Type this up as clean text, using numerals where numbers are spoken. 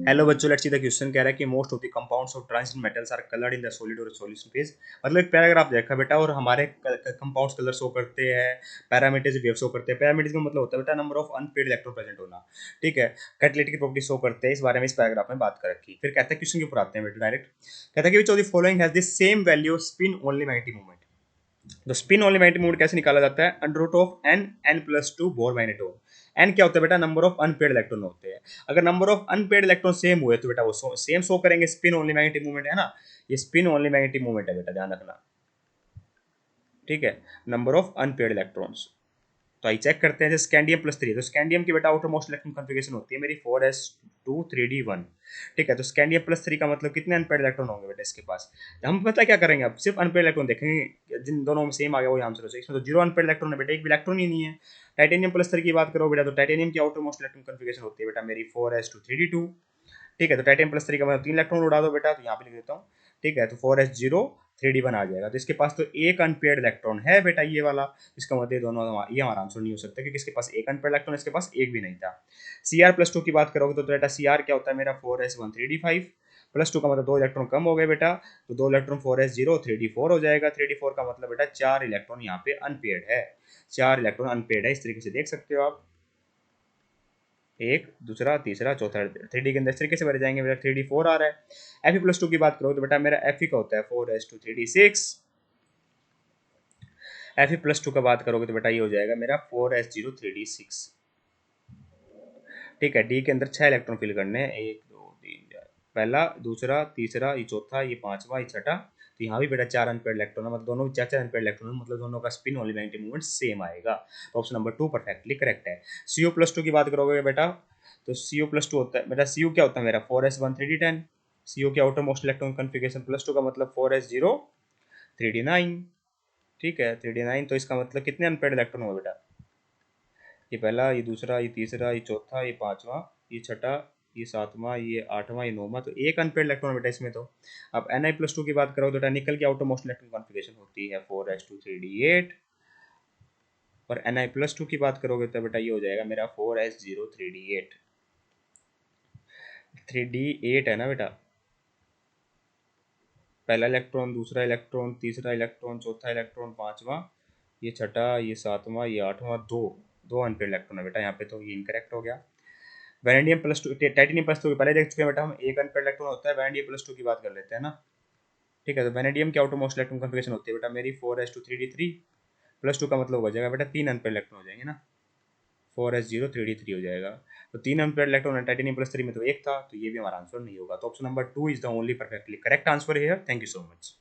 Hello बच्चों, let's see the question कह रहा है कि most of the compounds of transition metals are coloured in the solid और सॉल्यूशन फेज। मतलब एक पैराग्राफ देखा बेटा, और हमारे कंपाउंड्स कलर शो करते हैं, पैरामीटर्स वेव शो करते हैं। पैरामीटर्स का मतलब होता है बेटा number of unpaired electron present होना, ठीक है। कैटालिटिक प्रॉपर्टी शो करते हैं, इस बारे में इस पैराग्राफ में बात कर रखी। फिर कहता है क्वेश्चन के ऊपर आते हैं बेटा डायरेक्ट। कहता है कि which of the following has the same value spin only magnetic moment. तो स्पिन ओनली मैग्नेटिक मोमेंट कैसे निकाला जाता है? Under root of n n plus two Bohr magneton. N क्या होता है बेटा? नंबर ऑफ अनपेड इलेक्ट्रॉन होते हैं। अगर number of unpaired electron same हुए तो बेटा वो सेम शो करेंगे। स्पिन ओनली मैग्नेटिक मूवमेंट है ना, ये स्पिन ओनली मैग्नेटिक मूवमेंट है बेटा, ध्यान रखना, ठीक है। नंबर ऑफ अनपेड इलेक्ट्रॉन्स, तो आई चेक करते हैं। जैसे स्कैंडियम प्लस थ्री, तो स्कैंडियम की बेटा आउटर मोस्ट इलेक्ट्रॉन कॉन्फ़िगरेशन होती है मेरी 4s2 3d1, ठीक है। तो स्कैंडियम प्लस थ्री का मतलब कितने अनपेड इलेक्ट्रॉन होंगे बेटा इसके पास? हम पता क्या करेंगे, अब सिर्फ अनपेड इलेक्ट्रॉन देखेंगे, जिन दोनों में सेम आ गया वही आंसर हो जाएगा। इसमें तो जीरो अनपेड इलेक्ट्रॉन है बेटा, एक भी इलेक्ट्रॉन ही नहीं है। टाइटेनियम प्लस थ्री की बात करो बेटा, तो टाइटेनियम की आउटर मोस्ट इलेक्ट्रॉन कॉन्फ़िगरेशन होती है बेटा मेरी 4s2 3d2, ठीक है। तो टाइटेनियम प्लस थ्री का मतलब तीन इलेक्ट्रॉन उड़ा दो बेटा, तो यहाँ पे लिख देता हूँ, ठीक है। तो 4s0 3d1 आ जाएगा। तो इसके पास तो एक अनपेड इलेक्ट्रॉन है बेटा, ये वाला। इसका मतलब दोनों ये हमारा आंसर नहीं हो सकता, क्योंकि इसके पास एक अनपेड इलेक्ट्रॉन, इसके पास एक भी नहीं था। Cr+2 की बात करोगे तो बेटा Cr क्या होता है मेरा? 4s1 3d5 प्लस टू का मतलब दो इलेक्ट्रॉन कम हो गए बेटा, तो दो इलेक्ट्रॉन 4s0 3d4 हो जाएगा। 3d4 का मतलब बेटा चार इलेक्ट्रॉन यहाँ पे अनपेड है, चार इलेक्ट्रॉन अनपेड है। इस तरीके से देख सकते हो आप, एक, दूसरा, तीसरा, चौथा। थ्री डी के अंदर इस तरीके से भरे जाएंगे। मेरा 3d4 आ रहा है। Fe+2 की बात करो तो बेटा मेरा Fe का होता है 4s2 3d6। Fe+2 का बात करोगे तो बेटा ये हो जाएगा मेरा 4s0 3d6, ठीक है। डी के अंदर छह इलेक्ट्रॉन फिल करने हैं, एक दो तीन चार, पहला, दूसरा, तीसरा, ये चौथा, ये पांचवा, ये छठा। तो यहाँ भी बेटा चार अनपेड इलेक्ट्रॉन है, मतलब दोनों चार चार अनपेड इलेक्ट्रॉन, मतलब दोनों का spin only magnetic movement same आएगा। तो ऑप्शन नंबर 2 परफेक्टली करेक्ट है। Co+2 की बात करोगे बेटा, तो Co+2 होता है बेटा, Co क्या होता है मेरा? 4s1 3d10। Co की आउटर मोस्ट इलेक्ट्रॉन कन्फिगरेशन +2 का मतलब 4s0 3d9, ठीक है। 3d9, तो इसका मतलब कितने अनपेड इलेक्ट्रॉन होगा बेटा? ये पहला, ये दूसरा, ये तीसरा, ये चौथा, ये पांचवा, ये छठा, ये सातवां, ये आठवां, ये नौवां। तो एक अनपेड इलेक्ट्रॉन बेटा इसमें। तो अब Ni+2 की बात करो तो निकल की आउटर मोस्ट इलेक्ट्रॉन कॉन्फ़िगरेशन होती है 4s2 3d8, और Ni+2 की बात करोगे तो बेटा ये हो जाएगा मेरा 4s0 3d8। 3d8 है ना बेटा, पहला इलेक्ट्रॉन, दूसरा इलेक्ट्रॉन, तीसरा इलेक्ट्रॉन, चौथा इलेक्ट्रॉन, पांचवा, ये छठा, ये सातवां, ये आठवां, दो, दो अनपेड इलेक्ट्रॉन है बेटा यहाँ पे, तो ये इनकरेक्ट हो गया। वैनेडियम+2, टाइटेनियम+2 पहले देख चुके हैं बेटा हम, एक अनपेड इलेक्ट्रॉन होता है। वैनेडियम+2 की बात कर लेते हैं ना, ठीक है। तो वैनेडियम की आउटर मोस्ट इलेक्ट्रॉन कॉन्फ़िगरेशन होती है बेटा मेरी 4s2 3d3, +2 का मतलब हो जाएगा बेटा तीन अनपेड इलेक्ट्रॉन हो जाएंगे ना, 4s0 3d3 हो जाएगा। तो तीन अनपेड इलेक्ट्रॉन है टाइटेनियम+3 में, तो एक था, तो ये भी हमारा आंसर नहीं होगा। तो option number 2 is the only perfectly correct answer here. Thank you so much.